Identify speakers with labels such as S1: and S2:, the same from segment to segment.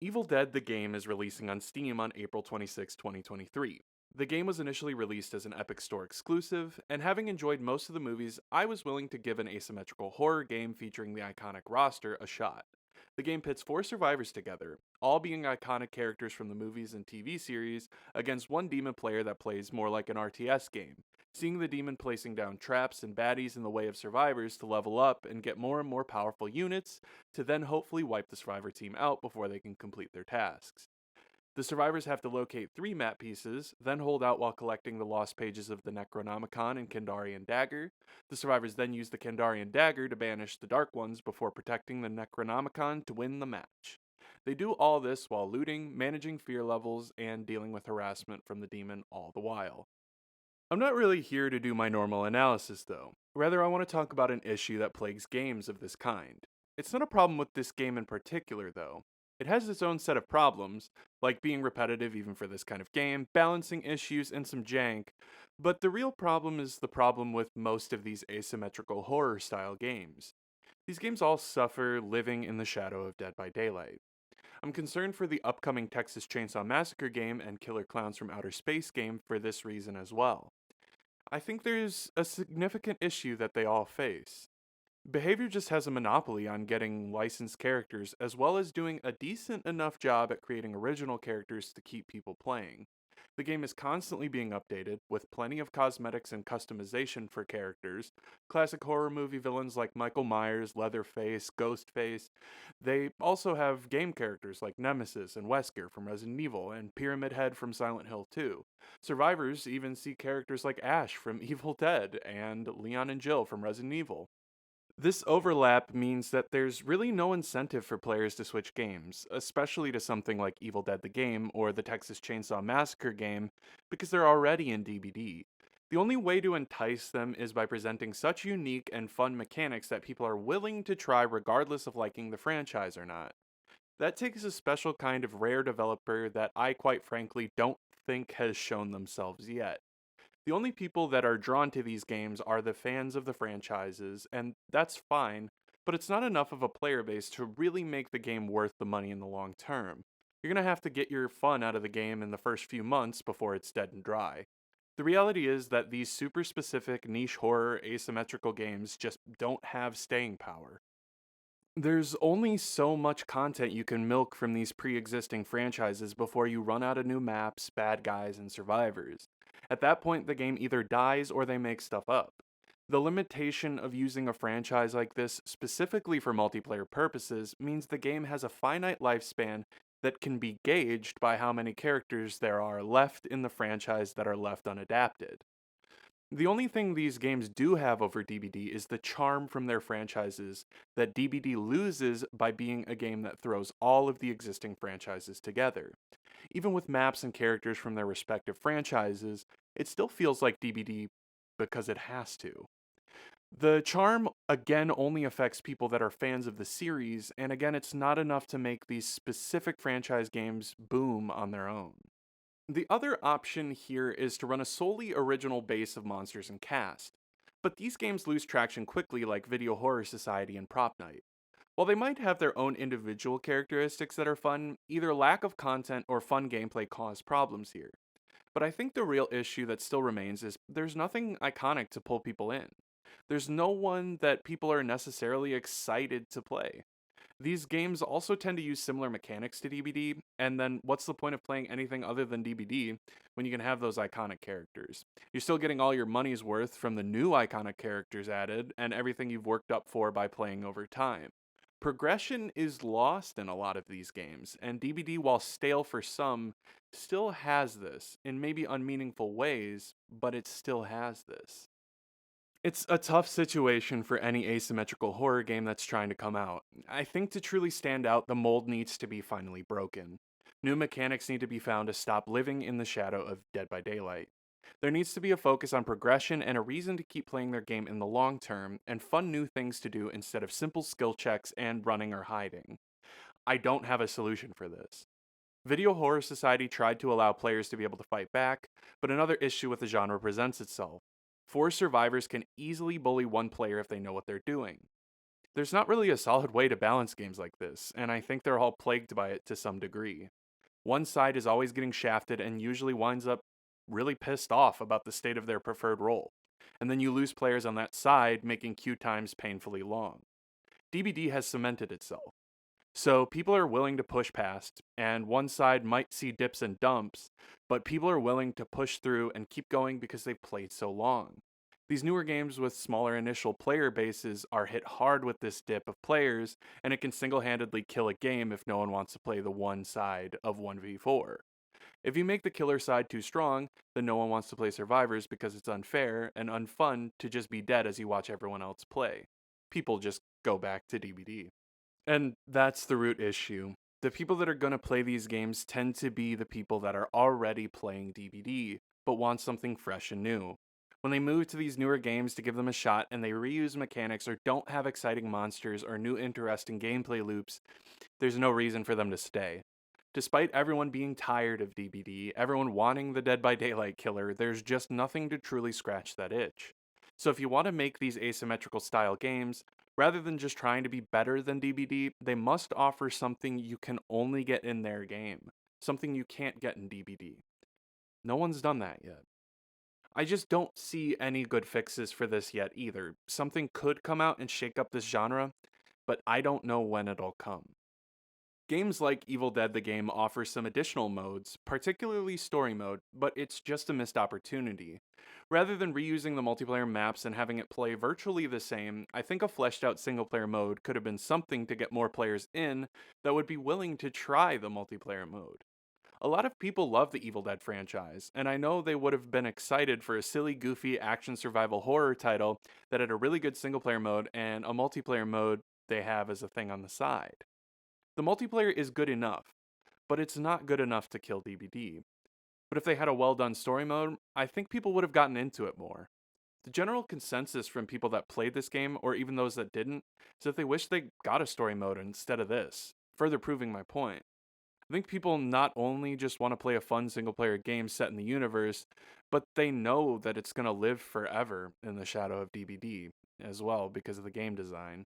S1: Evil Dead the game is releasing on Steam on April 26, 2023. The game was initially released as an Epic Store exclusive, and having enjoyed most of the movies, I was willing to give an asymmetrical horror game featuring the iconic roster a shot. The game pits four survivors together, all being iconic characters from the movies and TV series, against one demon player that plays more like an RTS game, seeing the demon placing down traps and baddies in the way of survivors to level up and get more and more powerful units, to then hopefully wipe the survivor team out before they can complete their tasks. The survivors have to locate three map pieces, then hold out while collecting the lost pages of the Necronomicon and Kandarian Dagger. The survivors then use the Kandarian Dagger to banish the Dark Ones before protecting the Necronomicon to win the match. They do all this while looting, managing fear levels, and dealing with harassment from the demon all the while. I'm not really here to do my normal analysis, though. Rather, I want to talk about an issue that plagues games of this kind. It's not a problem with this game in particular, though. It has its own set of problems, like being repetitive even for this kind of game, balancing issues, and some jank, but the real problem is the problem with most of these asymmetrical horror style games. These games all suffer living in the shadow of Dead by Daylight. I'm concerned for the upcoming Texas Chainsaw Massacre game and Killer Clowns from Outer Space game for this reason as well. I think there's a significant issue that they all face. Behavior just has a monopoly on getting licensed characters, as well as doing a decent enough job at creating original characters to keep people playing. The game is constantly being updated, with plenty of cosmetics and customization for characters. Classic horror movie villains like Michael Myers, Leatherface, Ghostface. They also have game characters like Nemesis and Wesker from Resident Evil, and Pyramid Head from Silent Hill 2. Survivors even see characters like Ash from Evil Dead, and Leon and Jill from Resident Evil. This overlap means that there's really no incentive for players to switch games, especially to something like Evil Dead the game or the Texas Chainsaw Massacre game, because they're already in DBD. The only way to entice them is by presenting such unique and fun mechanics that people are willing to try regardless of liking the franchise or not. That takes a special kind of rare developer that I quite frankly don't think has shown themselves yet. The only people that are drawn to these games are the fans of the franchises, and that's fine, but it's not enough of a player base to really make the game worth the money in the long term. You're gonna have to get your fun out of the game in the first few months before it's dead and dry. The reality is that these super specific niche horror asymmetrical games just don't have staying power. There's only so much content you can milk from these pre existing franchises before you run out of new maps, bad guys, and survivors. At that point, the game either dies or they make stuff up. The limitation of using a franchise like this specifically for multiplayer purposes means the game has a finite lifespan that can be gauged by how many characters there are left in the franchise that are left unadapted. The only thing these games do have over DBD is the charm from their franchises that DBD loses by being a game that throws all of the existing franchises together. Even with maps and characters from their respective franchises, it still feels like DBD because it has to. The charm, again, only affects people that are fans of the series, and again, it's not enough to make these specific franchise games boom on their own. The other option here is to run a solely original base of monsters and cast, but these games lose traction quickly like Video Horror Society and Prop Night. While they might have their own individual characteristics that are fun, either lack of content or fun gameplay cause problems here. But I think the real issue that still remains is there's nothing iconic to pull people in. There's no one that people are necessarily excited to play. These games also tend to use similar mechanics to DBD, and then what's the point of playing anything other than DBD when you can have those iconic characters? You're still getting all your money's worth from the new iconic characters added and everything you've worked up for by playing over time. Progression is lost in a lot of these games, and DBD, while stale for some, still has this in maybe unmeaningful ways, but it still has this. It's a tough situation for any asymmetrical horror game that's trying to come out. I think to truly stand out, the mold needs to be finally broken. New mechanics need to be found to stop living in the shadow of Dead by Daylight. There needs to be a focus on progression and a reason to keep playing their game in the long term, and fun new things to do instead of simple skill checks and running or hiding. I don't have a solution for this. Video Horror Society tried to allow players to be able to fight back, but another issue with the genre presents itself. Four survivors can easily bully one player if they know what they're doing. There's not really a solid way to balance games like this, and I think they're all plagued by it to some degree. One side is always getting shafted and usually winds up really pissed off about the state of their preferred role. And then you lose players on that side, making queue times painfully long. DBD has cemented itself. So people are willing to push past, and one side might see dips and dumps, but people are willing to push through and keep going because they've played so long. These newer games with smaller initial player bases are hit hard with this dip of players, and it can single handedly kill a game if no one wants to play the one side of 1v4. If you make the killer side too strong, then no one wants to play survivors because it's unfair and unfun to just be dead as you watch everyone else play. People just go back to DBD. And that's the root issue. The people that are going to play these games tend to be the people that are already playing DBD, but want something fresh and new. When they move to these newer games to give them a shot and they reuse mechanics or don't have exciting monsters or new interesting gameplay loops, there's no reason for them to stay. Despite everyone being tired of DBD, everyone wanting the Dead by Daylight killer, there's just nothing to truly scratch that itch. So if you want to make these asymmetrical style games, rather than just trying to be better than DBD, they must offer something you can only get in their game, something you can't get in DBD. No one's done that yet. I just don't see any good fixes for this yet either. Something could come out and shake up this genre, but I don't know when it'll come. Games like Evil Dead the game offer some additional modes, particularly story mode, but it's just a missed opportunity. Rather than reusing the multiplayer maps and having it play virtually the same, I think a fleshed out single player mode could have been something to get more players in that would be willing to try the multiplayer mode. A lot of people love the Evil Dead franchise, and I know they would have been excited for a silly, goofy action survival horror title that had a really good single player mode and a multiplayer mode they have as a thing on the side. The multiplayer is good enough, but it's not good enough to kill DBD. But if they had a well done story mode, I think people would have gotten into it more. The general consensus from people that played this game, or even those that didn't, is that they wish they got a story mode instead of this, further proving my point. I think people not only just want to play a fun single player game set in the universe, but they know that it's going to live forever in the shadow of DBD as well because of the game design.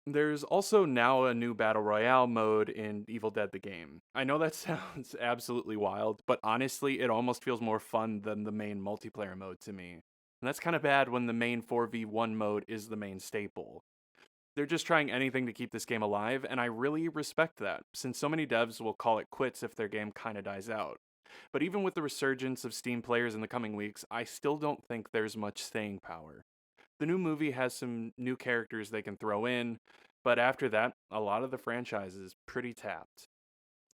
S1: There's also now a new Battle Royale mode in Evil Dead the game. I know that sounds absolutely wild, but honestly, it almost feels more fun than the main multiplayer mode to me. And that's kind of bad when the main 4v1 mode is the main staple. They're just trying anything to keep this game alive, and I really respect that, since so many devs will call it quits if their game kinda dies out. But even with the resurgence of Steam players in the coming weeks, I still don't think there's much staying power. The new movie has some new characters they can throw in, but after that, a lot of the franchise is pretty tapped.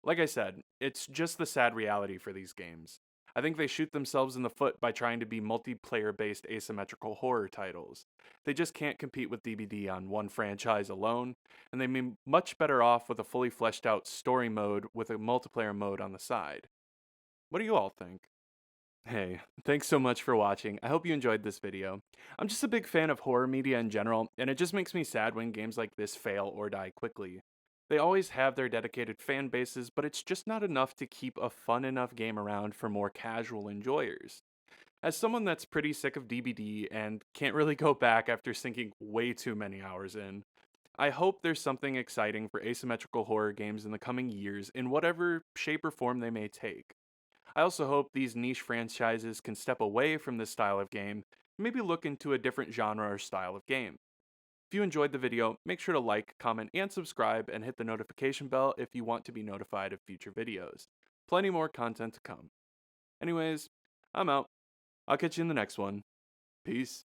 S1: Like I said, it's just the sad reality for these games. I think they shoot themselves in the foot by trying to be multiplayer based asymmetrical horror titles. They just can't compete with DBD on one franchise alone, and they'd be much better off with a fully fleshed out story mode with a multiplayer mode on the side. What do you all think? Hey, thanks so much for watching. I hope you enjoyed this video. I'm just a big fan of horror media in general, and it just makes me sad when games like this fail or die quickly. They always have their dedicated fan bases, but it's just not enough to keep a fun enough game around for more casual enjoyers. As someone that's pretty sick of DBD and can't really go back after sinking way too many hours in, I hope there's something exciting for asymmetrical horror games in the coming years in whatever shape or form they may take. I also hope these niche franchises can step away from this style of game and maybe look into a different genre or style of game. If you enjoyed the video, make sure to like, comment, and subscribe, and hit the notification bell if you want to be notified of future videos. Plenty more content to come. Anyways, I'm out. I'll catch you in the next one. Peace.